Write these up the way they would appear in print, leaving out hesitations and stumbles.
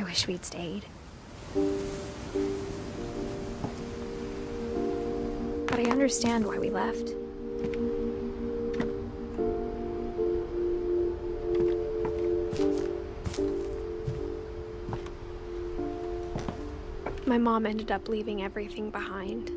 wish we'd stayed. But I understand why we left. My mom ended up leaving everything behind.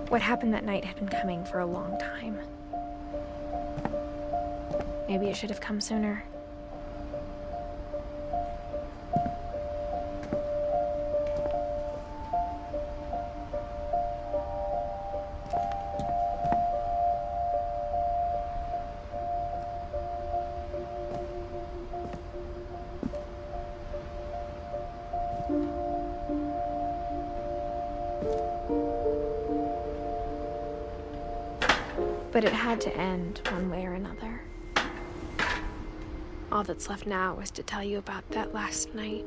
What happened that night had been coming for a long time. Maybe it should have come sooner. But it had to end one way or another. All that's left now is to tell you about that last night.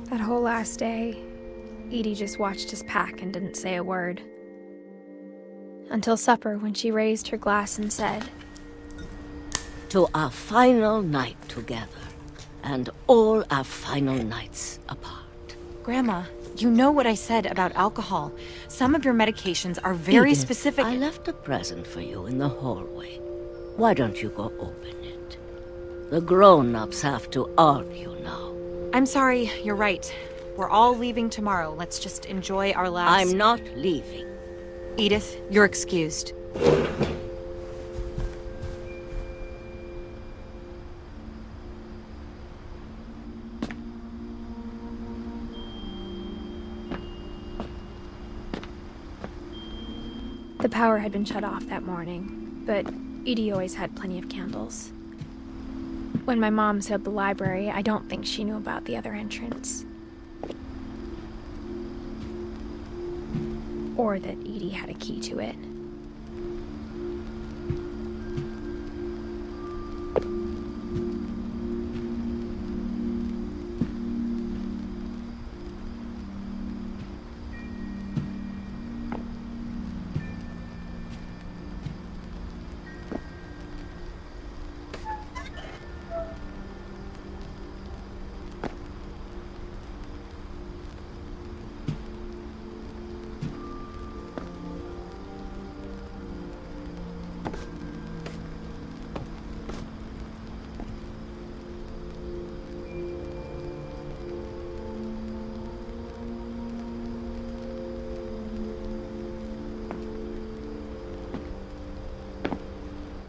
That whole last day, Edie just watched us pack and didn't say a word. Until supper, when she raised her glass and said, "To our final night together, and all our final nights apart." Grandma, you know what I said about alcohol. Some of your medications are very Edith, specific. I left a present for you in the hallway. Why don't you go open it? The grown-ups have to argue now. I'm sorry, you're right. We're all leaving tomorrow. Let's just enjoy our last... I'm not leaving. Edith, you're excused. the power had been shut off that morning, but Edie always had plenty of candles. When my mom said the library, I don't think she knew about the other entrance. Or that Edie had a key to it.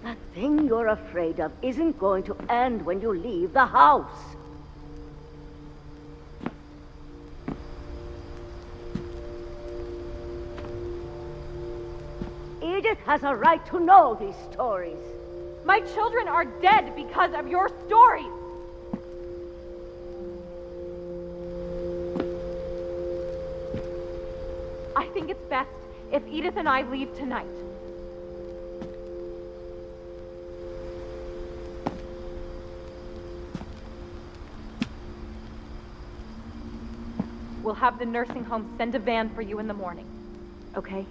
That thing you're afraid of isn't going to end when you leave the house. Edith has a right to know these stories. My children are dead because of your stories! I think it's best if Edith and I leave tonight. We'll have the nursing home send a van for you in the morning, okay?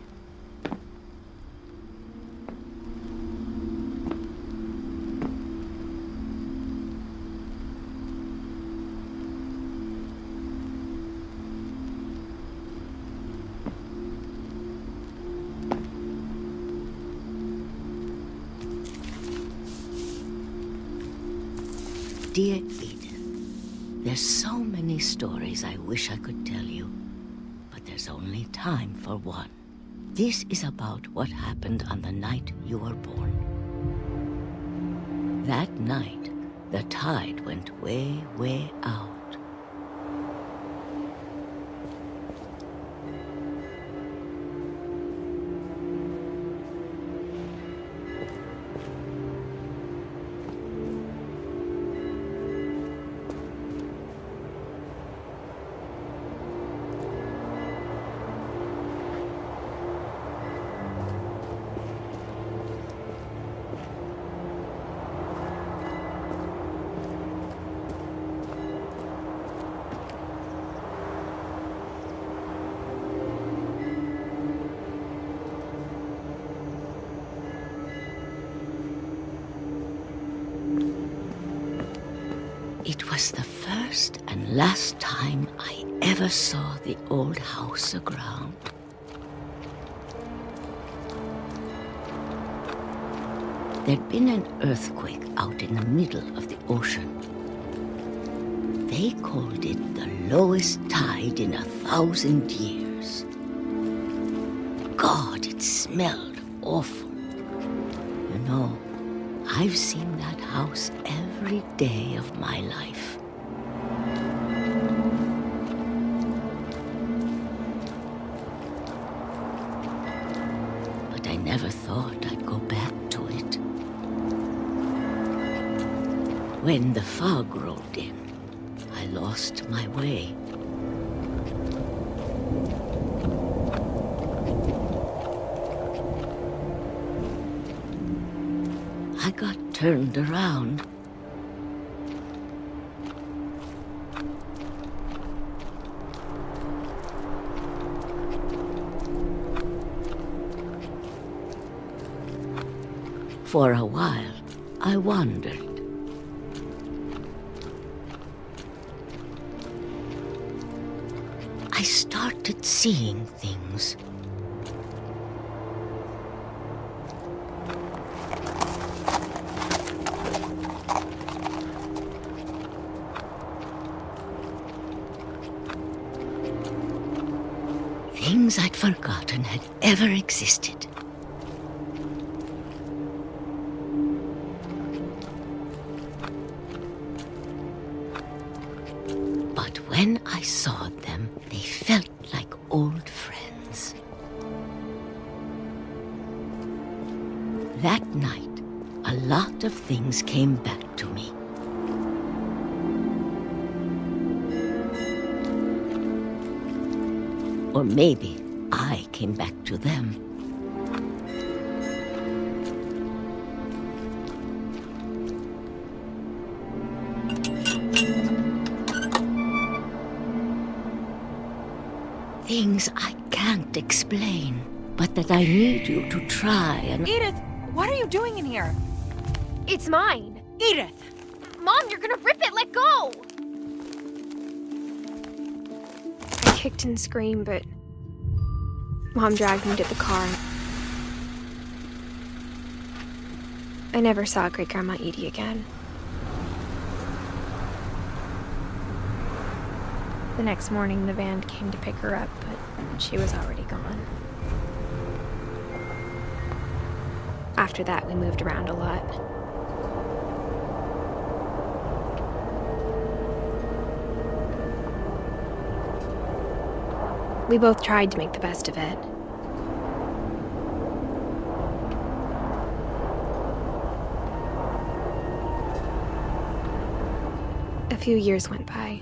Dear Edith, There's so many stories I wish I could tell you, but there's only time for one. This is about what happened on the night you were born. That night, the tide went way, way out. It was the first and last time I ever saw the old house aground. There'd been an earthquake out in the middle of the ocean. They called it the lowest tide in 1,000 years. God, it smelled awful. You know, I've seen that house every day of my life. But I never thought I'd go back to it. When the fog rolled in, I lost my way. I got turned around. For a while, I wandered. I started seeing things. Things I'd forgotten had ever existed. But when I saw them, they felt like old friends. That night, a lot of things came back to me. Or maybe I came back to them. Things I can't explain, but that I need you to try and... Edith, what are you doing in here? It's mine. Edith! Mom, you're gonna rip it! Let go! I kicked and screamed, but Mom dragged me to the car. I never saw Great-Grandma Edie again. The next morning, the van came to pick her up, but she was already gone. After that, we moved around a lot. We both tried to make the best of it. A few years went by.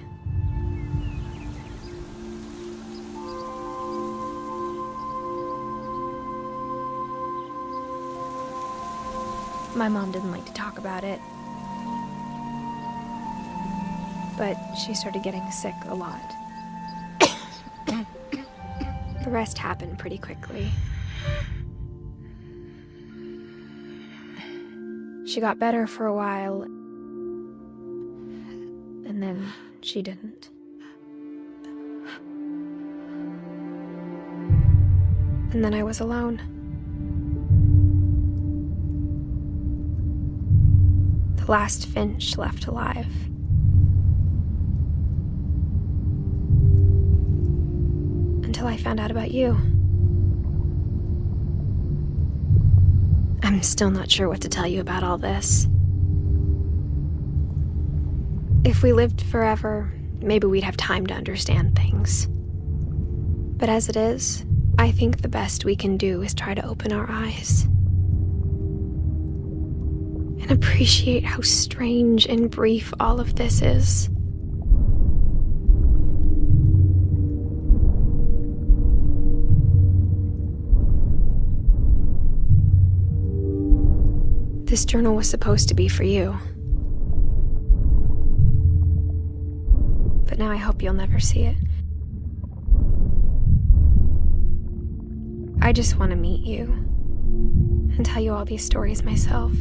My mom didn't like to talk about it, but she started getting sick a lot. The rest happened pretty quickly. She got better for a while, and then she didn't. And then I was alone. The last Finch left alive. until I found out about you. I'm still not sure what to tell you about all this. If we lived forever, maybe we'd have time to understand things. But as it is, I think the best we can do is try to open our eyes. And appreciate how strange and brief all of this is. This journal was supposed to be for you. But now I hope you'll never see it. I just want to meet you and tell you all these stories myself.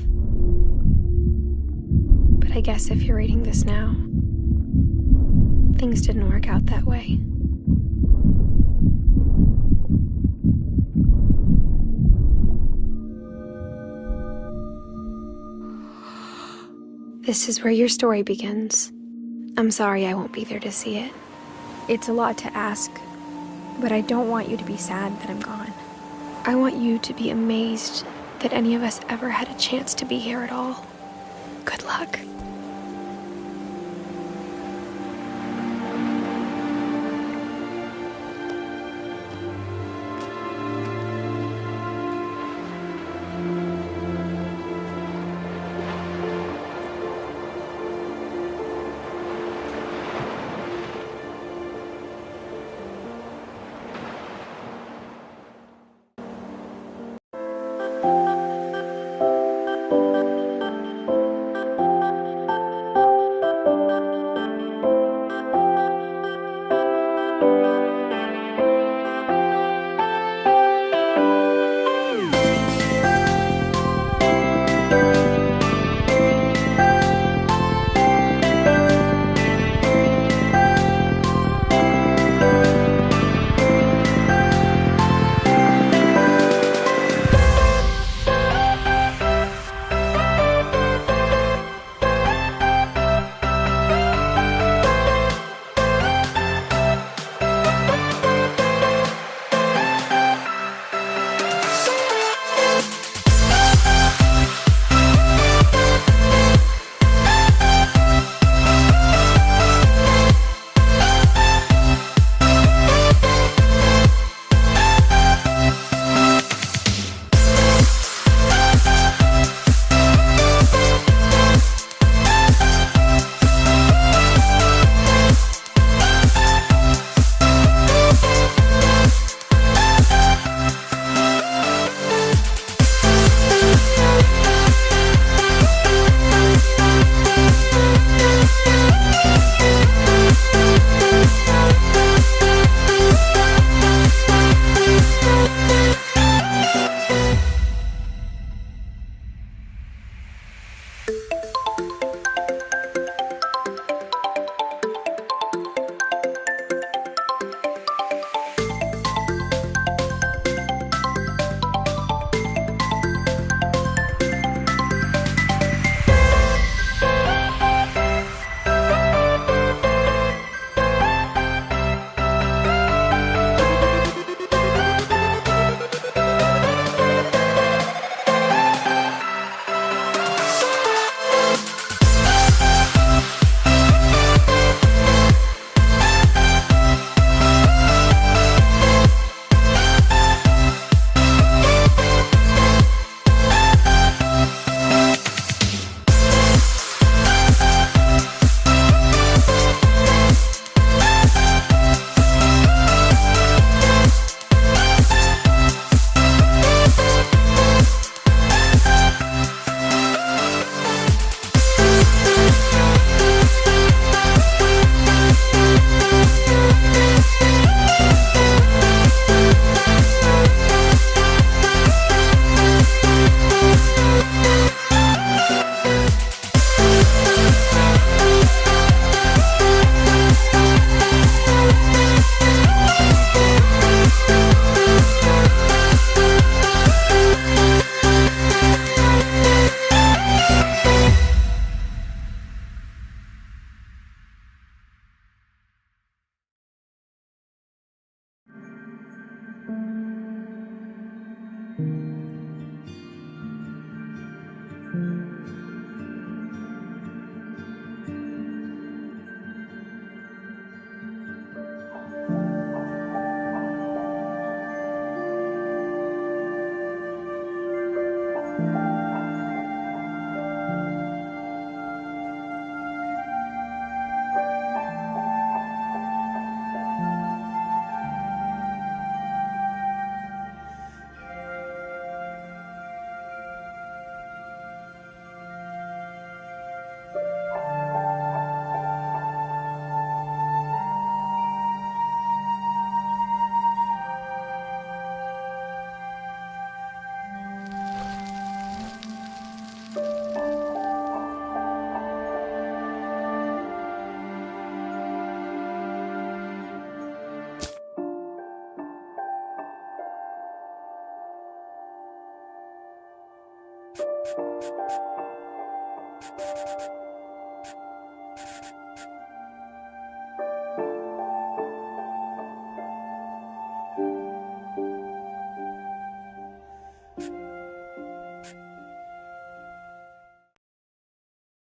But I guess if you're reading this now, things didn't work out that way. This is where your story begins. I'm sorry I won't be there to see it. It's a lot to ask, but I don't want you to be sad that I'm gone. I want you to be amazed that any of us ever had a chance to be here at all. Good luck.